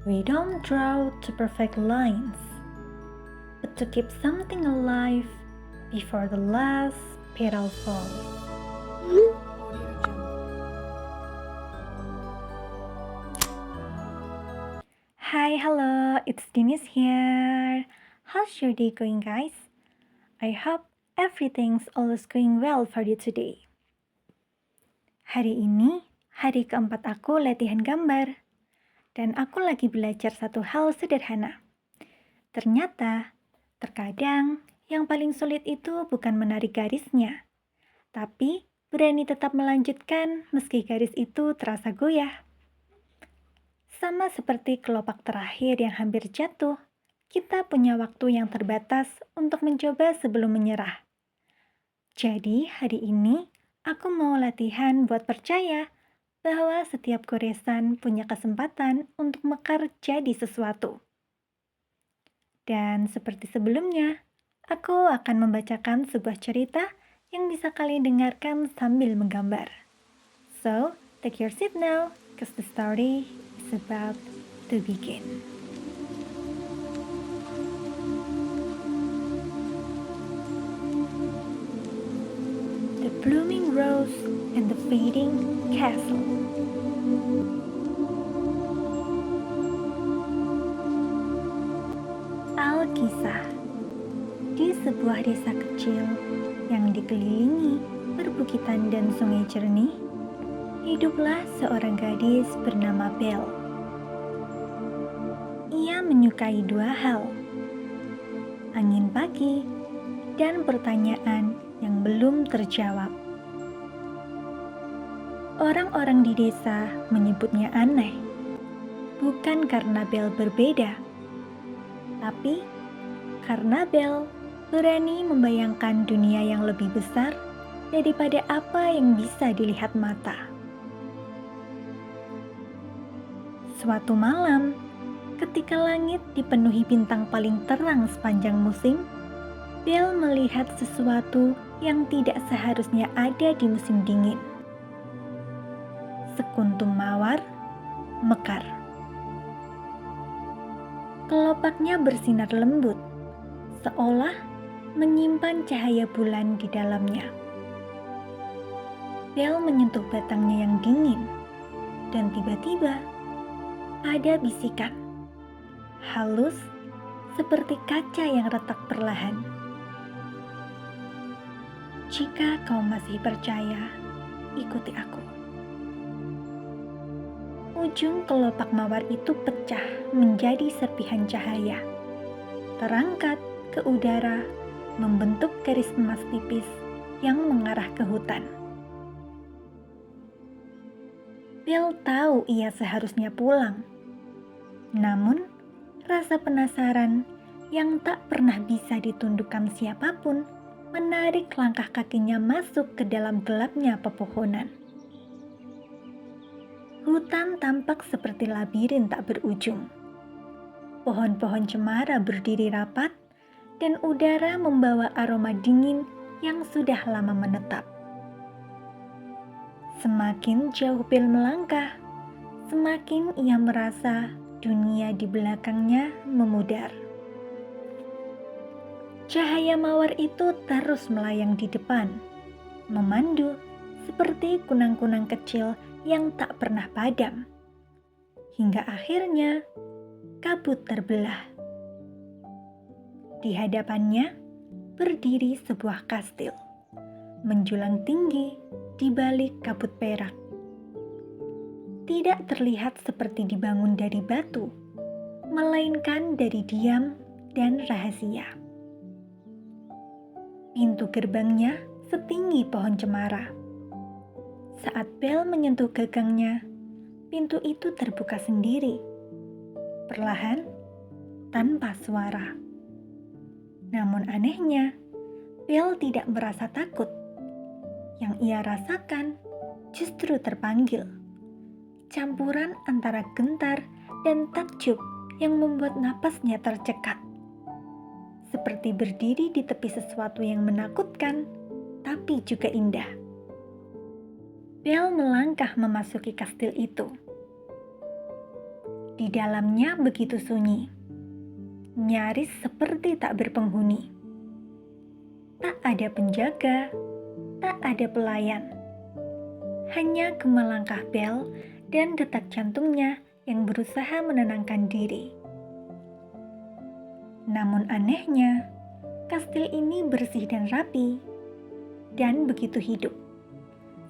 We don't draw to perfect lines, but to keep something alive before the last petal falls. Hi, hello, it's Dinis here. How's your day going, guys? I hope everything's always going well for you today. Hari ini, hari keempat aku latihan gambar. Dan aku lagi belajar satu hal sederhana. Ternyata, terkadang yang paling sulit itu bukan menarik garisnya, tapi berani tetap melanjutkan meski garis itu terasa goyah. Sama seperti kelopak terakhir yang hampir jatuh, kita punya waktu yang terbatas untuk mencoba sebelum menyerah. Jadi hari ini, aku mau latihan buat percaya bahwa setiap goresan punya kesempatan untuk mekar jadi sesuatu. Dan seperti sebelumnya, aku akan membacakan sebuah cerita yang bisa kalian dengarkan sambil menggambar. So, take your seat now, cause the story is about to begin. The blooming rose and the fading castle. Alkisah. Di sebuah desa kecil yang dikelilingi perbukitan dan sungai jernih, hiduplah seorang gadis bernama Belle. Ia menyukai dua hal, angin pagi dan pertanyaan yang belum terjawab. Orang-orang di desa menyebutnya aneh, bukan karena Belle berbeda, tapi karena Belle berani membayangkan dunia yang lebih besar daripada apa yang bisa dilihat mata. Suatu malam, ketika langit dipenuhi bintang paling terang sepanjang musim, Belle melihat sesuatu yang tidak seharusnya ada di musim dingin. Sekuntum mawar mekar. Kelopaknya bersinar lembut, seolah menyimpan cahaya bulan di dalamnya. Belle menyentuh batangnya yang dingin, dan tiba-tiba ada bisikan, halus seperti kaca yang retak perlahan. Jika kau masih percaya, ikuti aku. Ujung kelopak mawar itu pecah menjadi serpihan cahaya, terangkat ke udara, membentuk garis emas tipis yang mengarah ke hutan. Belle tahu ia seharusnya pulang. Namun, rasa penasaran yang tak pernah bisa ditundukkan siapapun menarik langkah kakinya masuk ke dalam gelapnya pepohonan. Hutan tampak seperti labirin tak berujung. Pohon-pohon cemara berdiri rapat, dan udara membawa aroma dingin yang sudah lama menetap. Semakin jauh Belle melangkah, semakin ia merasa dunia di belakangnya memudar. Cahaya mawar itu terus melayang di depan, memandu seperti kunang-kunang kecil yang tak pernah padam. Hingga akhirnya kabut terbelah. Di hadapannya berdiri sebuah kastil, menjulang tinggi di balik kabut perak. Tidak terlihat seperti dibangun dari batu, melainkan dari diam dan rahasia. Pintu gerbangnya setinggi pohon cemara. Saat Belle menyentuh gagangnya, pintu itu terbuka sendiri, perlahan, tanpa suara. Namun anehnya, Belle tidak merasa takut. Yang ia rasakan justru terpanggil. Campuran antara gentar dan takjub yang membuat napasnya tercekat. Seperti berdiri di tepi sesuatu yang menakutkan, tapi juga indah. Belle melangkah memasuki kastil itu. Di dalamnya begitu sunyi, nyaris seperti tak berpenghuni. Tak ada penjaga, tak ada pelayan. Hanya gema langkah Belle dan detak jantungnya yang berusaha menenangkan diri. Namun anehnya, kastil ini bersih dan rapi, dan begitu hidup.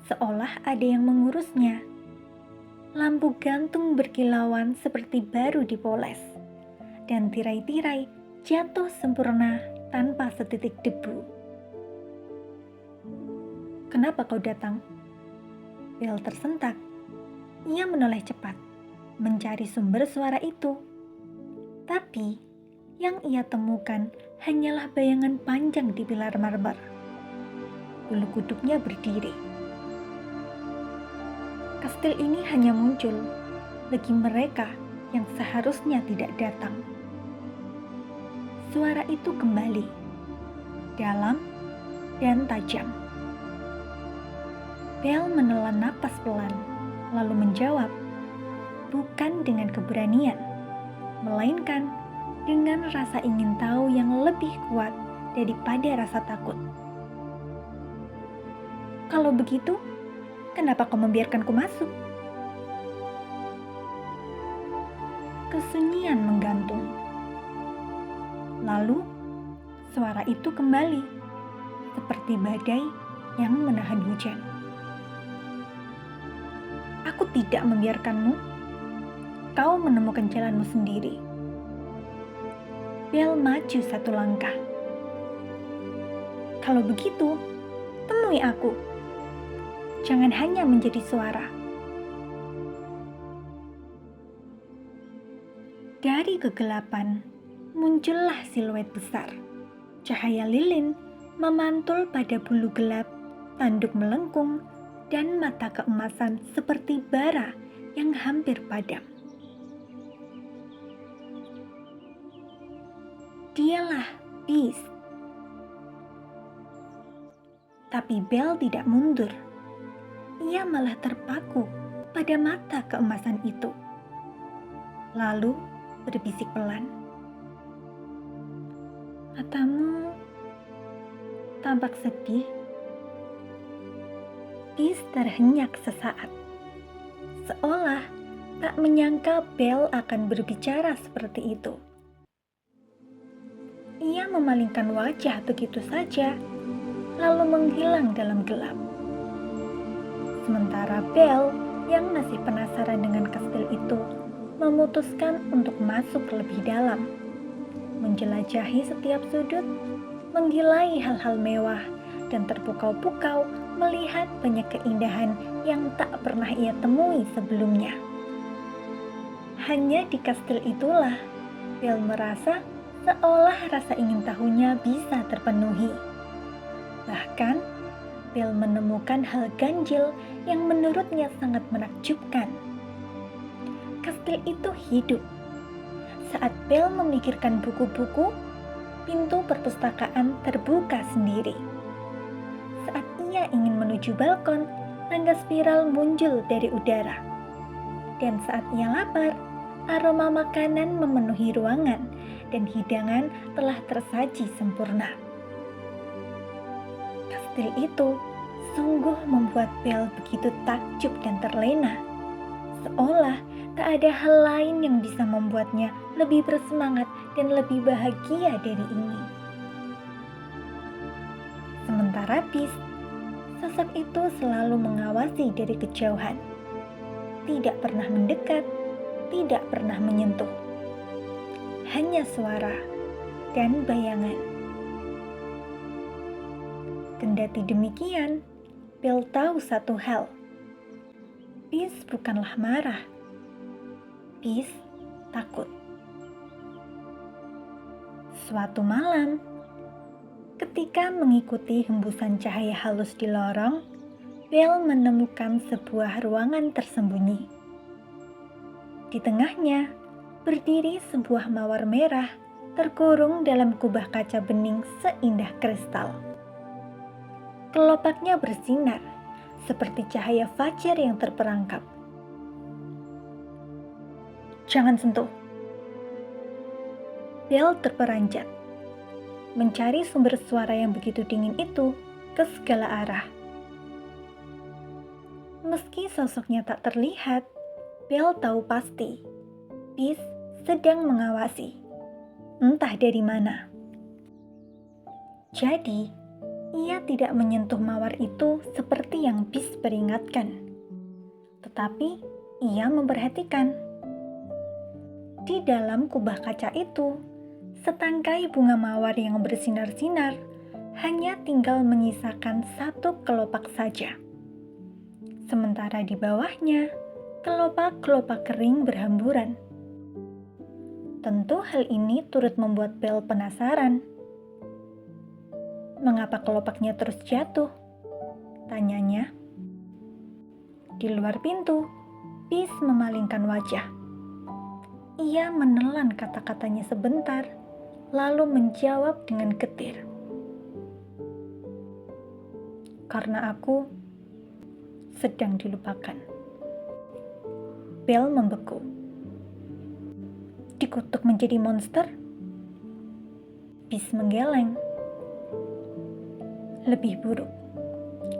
Seolah ada yang mengurusnya. Lampu gantung berkilauan seperti baru dipoles, dan tirai-tirai jatuh sempurna tanpa setitik debu. "Kenapa kau datang?" Belle tersentak. Ia menoleh cepat, mencari sumber suara itu. Tapi, yang ia temukan hanyalah bayangan panjang di pilar marmer. Bulu kuduknya berdiri. Kastil ini hanya muncul bagi mereka yang seharusnya tidak datang. Suara itu kembali, dalam dan tajam. Belle menelan napas pelan, lalu menjawab, bukan dengan keberanian, melainkan dengan rasa ingin tahu yang lebih kuat daripada rasa takut. "Kalau begitu, kenapa kau membiarkanku masuk?" Kesunyian menggantung. Lalu, suara itu kembali, seperti badai yang menahan hujan. "Aku tidak membiarkanmu. Kau menemukan jalanmu sendiri." Belle maju satu langkah. "Kalau begitu, temui aku. Jangan hanya menjadi suara." Dari kegelapan, muncullah siluet besar. Cahaya lilin memantul pada bulu gelap, tanduk melengkung, dan mata keemasan seperti bara yang hampir padam. Dialah Beast. Tapi Belle tidak mundur. Ia malah terpaku pada mata keemasan itu. Lalu berbisik pelan, "Matamu tampak sedih." Beast terhenyak sesaat, seolah tak menyangka Belle akan berbicara seperti itu. Ia memalingkan wajah begitu saja, lalu menghilang dalam gelap. Sementara Belle yang masih penasaran dengan kastil itu memutuskan untuk masuk lebih dalam, menjelajahi setiap sudut, menggilai hal-hal mewah, dan terpukau-pukau melihat banyak keindahan yang tak pernah ia temui sebelumnya. Hanya di kastil itulah Belle merasa seolah rasa ingin tahunya bisa terpenuhi. Bahkan, Belle menemukan hal ganjil yang menurutnya sangat menakjubkan. Kastil itu hidup. Saat Belle memikirkan buku-buku, pintu perpustakaan terbuka sendiri. Saat ia ingin menuju balkon, tangga spiral muncul dari udara. Dan saat ia lapar, aroma makanan memenuhi ruangan dan hidangan telah tersaji sempurna. Kastil itu sungguh membuat Belle begitu takjub dan terlena, seolah tak ada hal lain yang bisa membuatnya lebih bersemangat dan lebih bahagia dari ini. Sementara Beast, sosok itu selalu mengawasi dari kejauhan. Tidak pernah mendekat, tidak pernah menyentuh. Hanya suara dan bayangan. Kendati demikian, Belle tahu satu hal. Beast bukanlah marah. Beast takut. Suatu malam, ketika mengikuti hembusan cahaya halus di lorong, Belle menemukan sebuah ruangan tersembunyi. Di tengahnya, berdiri sebuah mawar merah terkurung dalam kubah kaca bening seindah kristal. Kelopaknya bersinar seperti cahaya fajar yang terperangkap. Jangan sentuh. Bel terperanjat, mencari sumber suara yang begitu dingin itu ke segala arah. Meski sosoknya tak terlihat, Bel tahu pasti Peace sedang mengawasi, entah dari mana. Jadi, ia tidak menyentuh mawar itu seperti yang Peace peringatkan, tetapi ia memperhatikan. Di dalam kubah kaca itu, setangkai bunga mawar yang bersinar-sinar hanya tinggal menyisakan satu kelopak saja. Sementara di bawahnya, kelopak-kelopak kering berhamburan. Tentu hal ini turut membuat Bel penasaran. Mengapa kelopaknya terus jatuh? Tanyanya. Di luar pintu, Peace memalingkan wajah. Ia menelan kata-katanya sebentar, lalu menjawab dengan getir. Karena aku sedang dilupakan. Bel membeku. Dikutuk menjadi monster? Peace menggeleng. Lebih buruk,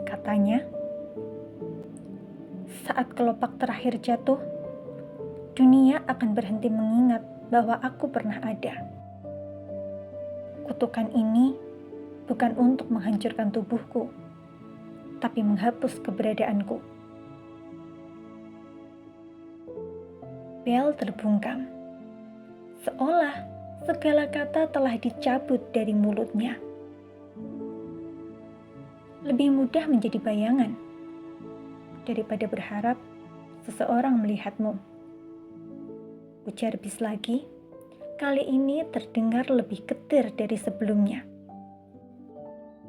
katanya. Saat kelopak terakhir jatuh, dunia akan berhenti mengingat bahwa aku pernah ada. Kutukan ini bukan untuk menghancurkan tubuhku, tapi menghapus keberadaanku. Bel terbungkam, seolah segala kata telah dicabut dari mulutnya. Lebih mudah menjadi bayangan daripada berharap seseorang melihatmu. Ujar Peace lagi, kali ini terdengar lebih getir dari sebelumnya.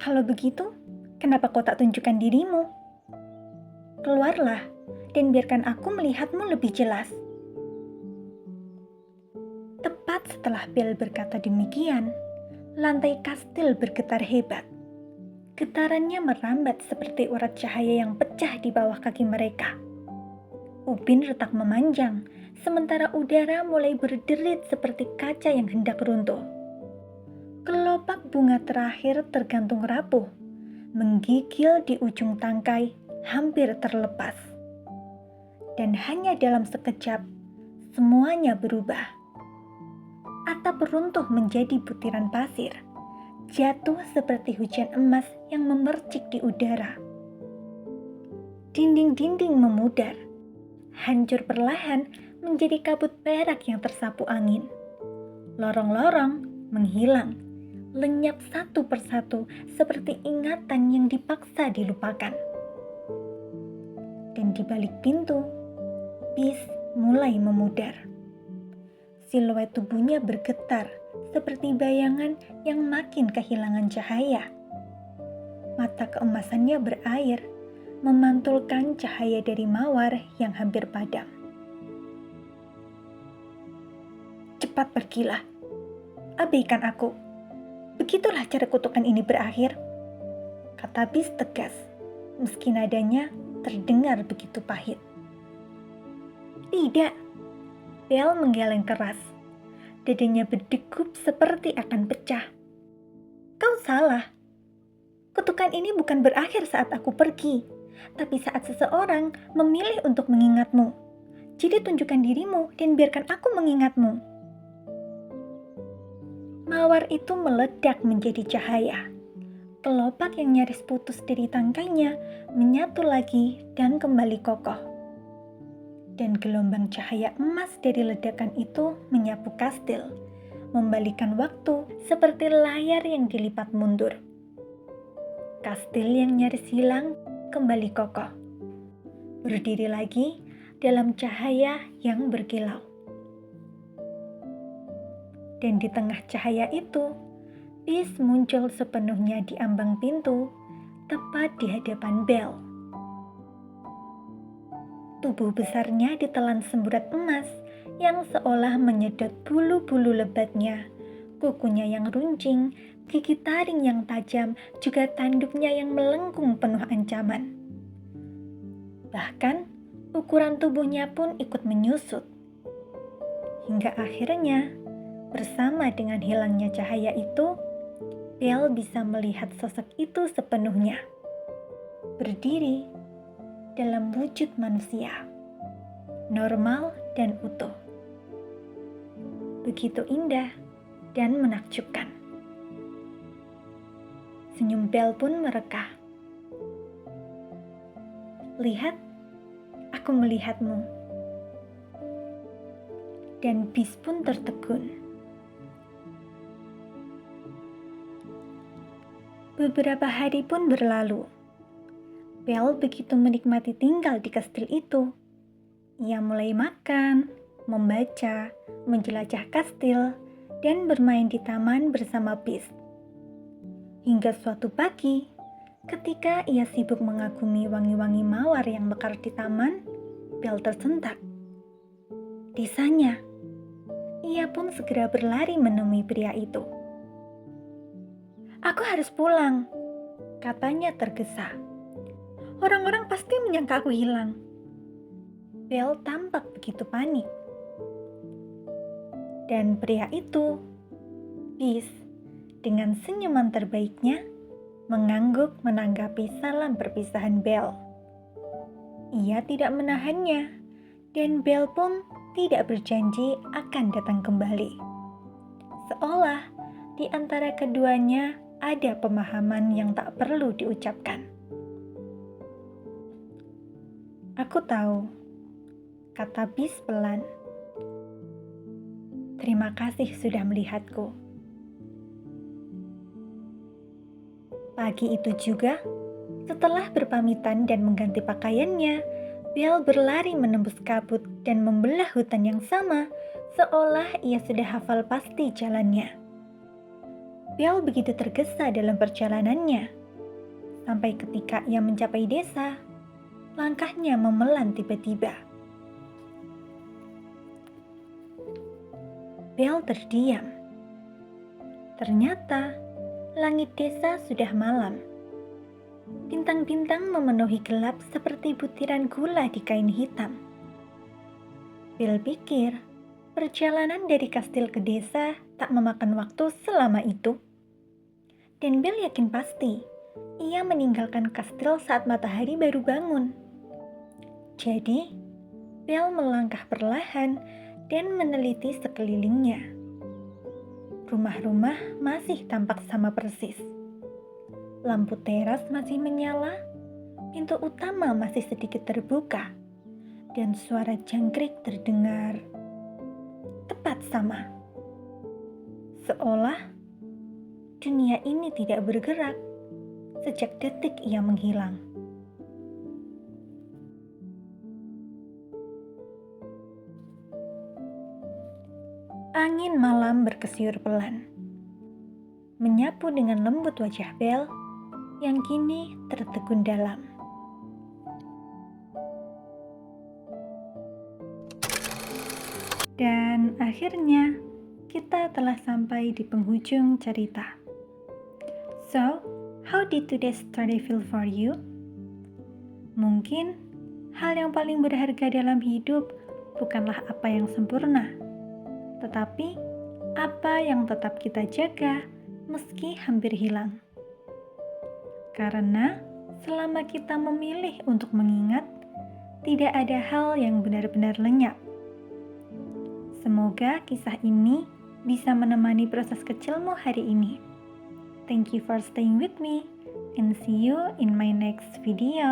Kalau begitu, kenapa kau tak tunjukkan dirimu? Keluarlah dan biarkan aku melihatmu lebih jelas. Tepat setelah Bel berkata demikian, lantai kastil bergetar hebat. Getarannya merambat seperti urat cahaya yang pecah di bawah kaki mereka. Ubin retak memanjang, sementara udara mulai berderit seperti kaca yang hendak runtuh. Kelopak bunga terakhir tergantung rapuh, menggigil di ujung tangkai, hampir terlepas. Dan hanya dalam sekejap, semuanya berubah. Atap runtuh menjadi butiran pasir, jatuh seperti hujan emas yang memercik di udara. Dinding-dinding memudar, hancur perlahan menjadi kabut perak yang tersapu angin. Lorong-lorong menghilang, lenyap satu persatu seperti ingatan yang dipaksa dilupakan. Dan di balik pintu, Peace mulai memudar. Siluet tubuhnya bergetar seperti bayangan yang makin kehilangan cahaya. Mata keemasannya berair, memantulkan cahaya dari mawar yang hampir padam. Cepat pergilah, abaikan aku. Begitulah cara kutukan ini berakhir, kata Peace tegas, meski nadanya terdengar begitu pahit. Tidak, Bel menggeleng keras. Dadanya berdegup seperti akan pecah. Kau salah. Kutukan ini bukan berakhir saat aku pergi, tapi saat seseorang memilih untuk mengingatmu. Jadi tunjukkan dirimu dan biarkan aku mengingatmu. Mawar itu meledak menjadi cahaya. Kelopak yang nyaris putus dari tangkainya menyatu lagi dan kembali kokoh. Dan gelombang cahaya emas dari ledakan itu menyapu kastil, membalikan waktu seperti layar yang dilipat mundur. Kastil yang nyaris hilang kembali kokoh, berdiri lagi dalam cahaya yang berkilau. Dan di tengah cahaya itu, Peace muncul sepenuhnya di ambang pintu, tepat di hadapan Bel. Tubuh besarnya ditelan semburat emas yang seolah menyedot bulu-bulu lebatnya, kukunya yang runcing, gigi taring yang tajam, juga tanduknya yang melengkung penuh ancaman. Bahkan, ukuran tubuhnya pun ikut menyusut. Hingga akhirnya, bersama dengan hilangnya cahaya itu, Belle bisa melihat sosok itu sepenuhnya, berdiri dalam wujud manusia, normal dan utuh. Begitu indah dan menakjubkan. Senyum Belle pun merekah. Lihat, aku melihatmu. Dan Beast pun tertegun. Beberapa hari pun berlalu. Belle begitu menikmati tinggal di kastil itu. Ia mulai makan, membaca, menjelajah kastil, dan bermain di taman bersama Beast. Hingga suatu pagi, ketika ia sibuk mengagumi wangi-wangi mawar yang mekar di taman, Belle tersentak. Desanya, ia pun segera berlari menemui pria itu. "Aku harus pulang," katanya tergesa. "Orang-orang pasti menyangka aku hilang." Belle tampak begitu panik. Dan pria itu, Beast, dengan senyuman terbaiknya, mengangguk menanggapi salam perpisahan Belle. Ia tidak menahannya, dan Belle pun tidak berjanji akan datang kembali. Seolah di antara keduanya ada pemahaman yang tak perlu diucapkan. "Aku tahu," kata Beast pelan. "Terima kasih sudah melihatku." Pagi itu juga, setelah berpamitan dan mengganti pakaiannya, Belle berlari menembus kabut dan membelah hutan yang sama, seolah ia sudah hafal pasti jalannya. Belle begitu tergesa dalam perjalanannya, sampai ketika ia mencapai desa, langkahnya memelan tiba-tiba. Belle terdiam. Ternyata langit desa sudah malam. Bintang-bintang memenuhi gelap seperti butiran gula di kain hitam. Belle pikir perjalanan dari kastil ke desa tak memakan waktu selama itu. Dan Belle yakin pasti ia meninggalkan kastil saat matahari baru bangun. Jadi, Belle melangkah perlahan dan meneliti sekelilingnya. Rumah-rumah masih tampak sama persis. Lampu teras masih menyala, pintu utama masih sedikit terbuka, dan suara jangkrik terdengar tepat sama. Seolah dunia ini tidak bergerak sejak detik ia menghilang. Angin malam berkesiur pelan, menyapu dengan lembut wajah Belle yang kini tertegun dalam. Dan akhirnya kita telah sampai di penghujung cerita. So, how did today's story feel for you? Mungkin hal yang paling berharga dalam hidup bukanlah apa yang sempurna, tetapi apa yang tetap kita jaga meski hampir hilang. Karena selama kita memilih untuk mengingat, tidak ada hal yang benar-benar lenyap. Semoga kisah ini bisa menemani proses kecilmu hari ini. Thank you for staying with me and see you in my next video.